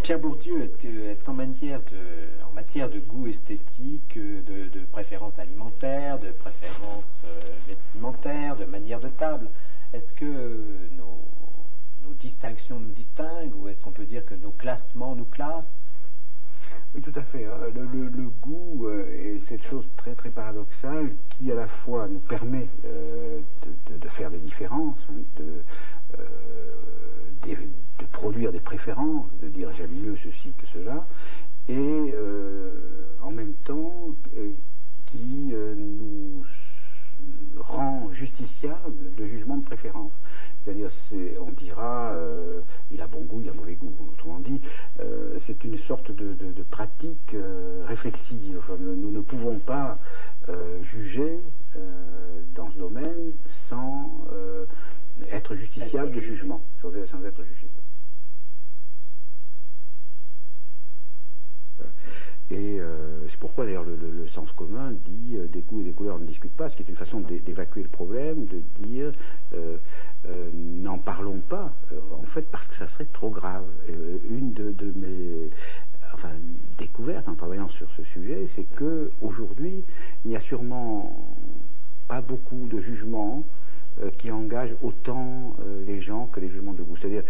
Pierre Bourdieu, est-ce qu'en matière de goût esthétique, de préférence alimentaire, de préférence vestimentaire, de manière de table, est-ce que nos distinctions nous distinguent, ou est-ce qu'on peut dire que nos classements nous classent? Oui, tout à fait. Le goût est cette chose très très paradoxale qui à la fois nous permet de faire des différences, de produire des préférences, de dire j'aime mieux ceci que cela, et en même temps qui nous rend justiciables de jugement de préférence. C'est-à-dire, on dira, il a bon goût, il a mauvais goût. Autrement dit, c'est une sorte de pratique réflexive. Enfin, nous ne pouvons pas juger dans ce domaine sans être justiciable de jugement, sans être jugé. Et c'est pourquoi d'ailleurs le sens commun dit des goûts et des couleurs ne discutent pas, ce qui est une façon d'évacuer le problème, de dire n'en parlons pas, en fait parce que ça serait trop grave. Une de mes découvertes en travaillant sur ce sujet, c'est que aujourd'hui il n'y a sûrement pas beaucoup de jugements qui engagent autant les gens que les jugements de goût. C'est-à-dire,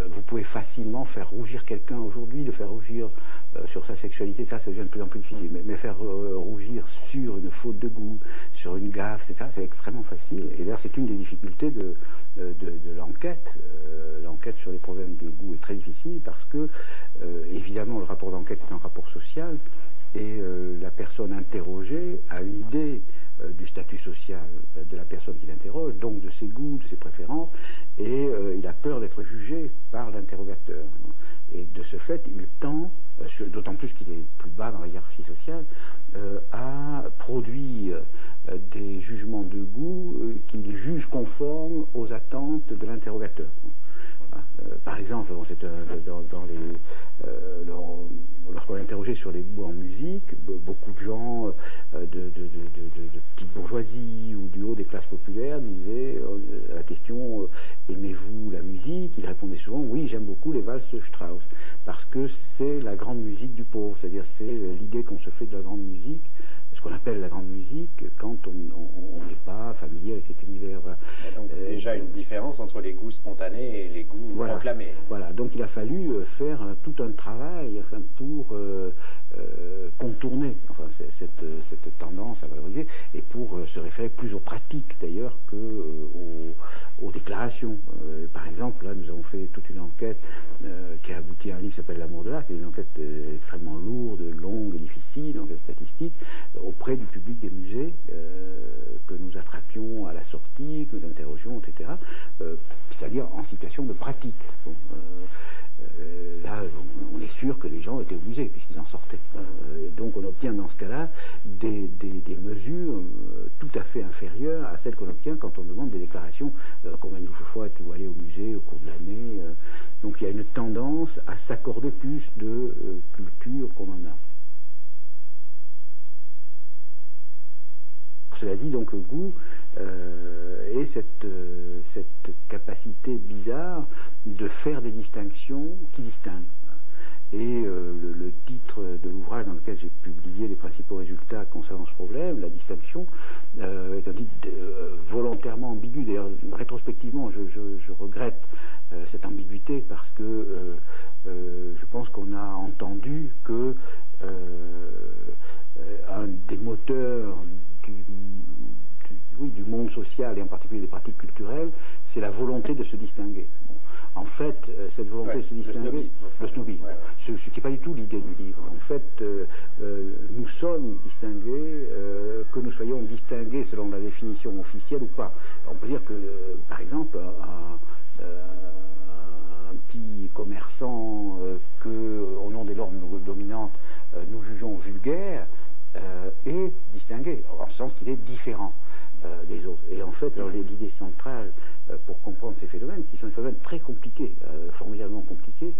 vous pouvez facilement faire rougir quelqu'un aujourd'hui, le faire rougir sur sa sexualité, ça devient de plus en plus difficile. Mais faire rougir sur une faute de goût, sur une gaffe, etc., c'est extrêmement facile. Et d'ailleurs, c'est une des difficultés de l'enquête. L'enquête sur les problèmes de goût est très difficile parce que, évidemment, le rapport d'enquête est un rapport social et la personne interrogée a une idée du statut social de la personne qui l'interroge, donc de ses goûts, de ses préférences, et il a peur d'être jugé par l'interrogateur. Et de ce fait, il tend, d'autant plus qu'il est plus bas dans la hiérarchie sociale, à produire des jugements de goût qu'il juge conformes aux attentes de l'interrogateur. Par exemple, lorsqu'on est interrogé sur les goûts en musique, beaucoup de gens de petite bourgeoisie ou du haut des classes populaires disaient à la question aimez-vous la musique? Ils répondaient souvent oui, j'aime beaucoup les valses Strauss, parce que c'est la grande musique du pauvre, c'est-à-dire c'est l'idée qu'on se fait de la grande musique, ce qu'on appelle la grande musique, quand on n'est pas familier avec cet univers. Voilà. Donc déjà une différence entre les goûts spontanés et les goûts proclamés. Voilà, donc il a fallu faire tout un travail pour contourner cette tendance à valoriser, et pour se référer plus aux pratiques d'ailleurs aux déclarations. Par exemple, là nous avons fait toute une enquête qui a abouti à un livre qui s'appelle L'amour de l'art, qui est une enquête extrêmement lourde, longue et difficile, une enquête statistique, auprès du public des musées, que nous attrapions à la sortie, que nous interrogions, etc., c'est-à-dire en situation de pratique. Bon, là, on est sûr que les gens étaient au musée, puisqu'ils en sortaient. Donc on obtient dans ce cas-là des mesures tout à fait inférieures à celles qu'on obtient quand on demande des déclarations, combien de fois êtes-vous allé au musée au cours de l'année. Donc il y a une tendance à s'accorder plus de culture qu'on en a. Cela dit, donc le goût et cette capacité bizarre de faire des distinctions qui distinguent. Et le titre de l'ouvrage dans lequel j'ai publié les principaux résultats concernant ce problème, la distinction, est un titre volontairement ambigu. D'ailleurs, rétrospectivement, je regrette cette ambiguïté parce que je pense qu'on a entendu que un des moteurs du monde social et en particulier des pratiques culturelles, c'est la volonté de se distinguer. Bon. En fait, cette volonté de se distinguer, le snobisme, ce qui n'est pas du tout l'idée du livre. En fait, nous sommes distingués, que nous soyons distingués selon la définition officielle ou pas. On peut dire que, par exemple, un petit commerçant que, au nom des normes dominantes, nous jugeons vulgaire, est distingué, en ce sens qu'il est différent des autres. Et en fait, l'idée centrale pour comprendre ces phénomènes, qui sont des phénomènes très compliqués, formidablement compliqués,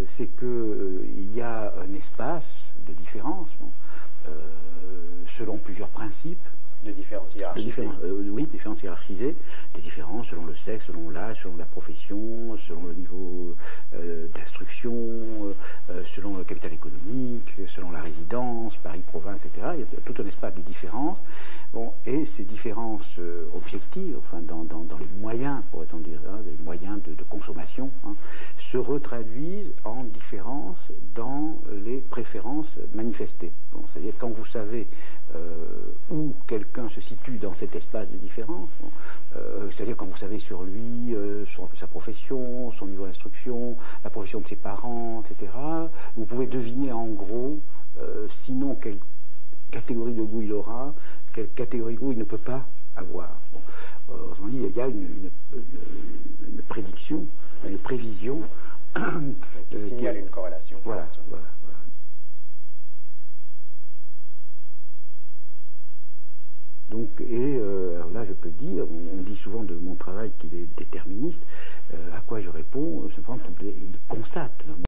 c'est qu'il y a un espace de différence, selon plusieurs principes. De différences hiérarchisées. Oui, différences hiérarchisées, des différences selon le sexe, selon l'âge, selon la profession, selon le niveau d'instruction, selon le capital économique, selon la résidence, Paris, province, etc. Il y a tout un espace de différence. Bon, et ces différences objectives, enfin dans les moyens, pourrait-on dire, hein, les moyens de consommation, hein, se retraduisent en différences dans les préférences manifestées. Bon, c'est-à-dire quand vous savez où quelqu'un se situe dans cet espace de différence, bon, c'est-à-dire quand vous savez sur lui, sa profession, son niveau d'instruction, la profession de ses parents, etc., vous pouvez deviner en gros, sinon quelle catégorie de goût il aura, quelle catégorie de goût il ne peut pas avoir. Bon, autrement dit, il y a une prédiction, une prévision qui signale une corrélation. Voilà, voilà. Donc, et alors là, je peux dire, on dit souvent de mon travail qu'il est déterministe,